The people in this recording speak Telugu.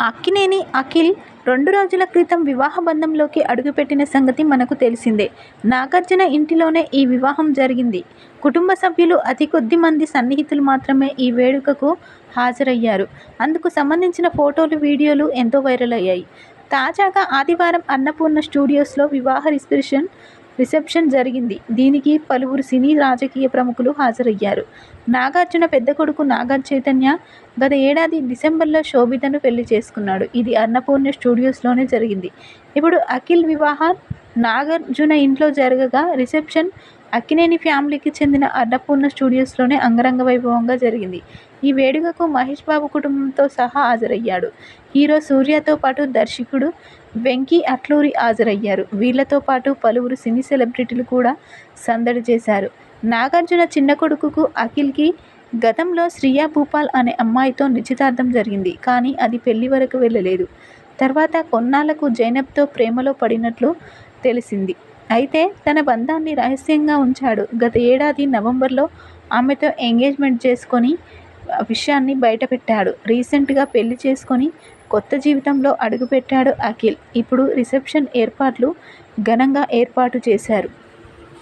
అక్కినేని అఖిల్ 2 రోజుల క్రితం వివాహ బంధంలోకి అడుగుపెట్టిన సంగతి మనకు తెలిసిందే. నాగార్జున ఇంటిలోనే ఈ వివాహం జరిగింది. కుటుంబ సభ్యులు, అతి కొద్ది మంది సన్నిహితులు మాత్రమే ఈ వేడుకకు హాజరయ్యారు. అందుకు సంబంధించిన ఫోటోలు, వీడియోలు ఎంతో వైరల్ అయ్యాయి. తాజాగా ఆదివారం అన్నపూర్ణ స్టూడియోస్లో వివాహ రిసెప్షన్ జరిగింది. దీనికి పలువురు సినీ, రాజకీయ ప్రముఖులు హాజరయ్యారు. నాగార్జున పెద్ద కొడుకు నాగ చైతన్య గత ఏడాది డిసెంబర్లో శోభితను పెళ్లి చేసుకున్నాడు. ఇది అన్నపూర్ణ స్టూడియోస్లోనే జరిగింది. ఇప్పుడు అఖిల్ వివాహం నాగార్జున ఇంట్లో జరగగా, రిసెప్షన్ అక్కినేని ఫ్యామిలీకి చెందిన అన్నపూర్ణ స్టూడియోస్లోనే అంగరంగ వైభవంగా జరిగింది. ఈ వేడుకకు మహేష్ బాబు కుటుంబంతో సహా హాజరయ్యాడు. హీరో సూర్యతో పాటు దర్శకుడు వెంకీ అట్లూరి హాజరయ్యారు. వీళ్లతో పాటు పలువురు సినీ సెలబ్రిటీలు కూడా సందడి చేశారు. నాగార్జున చిన్న కొడుకు అఖిల్కి గతంలో శ్రియా భూపాల్ అనే అమ్మాయితో నిశ్చితార్థం జరిగింది. కానీ అది పెళ్లి వరకు వెళ్లలేదు. తర్వాత కొన్నాళ్లకు జైనబ్తో ప్రేమలో పడినట్లు తెలిసింది. అయితే తన బంధాన్ని రహస్యంగా ఉంచాడు. గత ఏడాది నవంబర్లో ఆమెతో ఎంగేజ్మెంట్ చేసుకుని విషయాన్ని బయటపెట్టాడు. రీసెంట్గా పెళ్లి చేసుకుని కొత్త జీవితంలో అడుగుపెట్టాడు అఖిల్. ఇప్పుడు రిసెప్షన్ ఏర్పాట్లు ఘనంగా ఏర్పాటు చేశారు.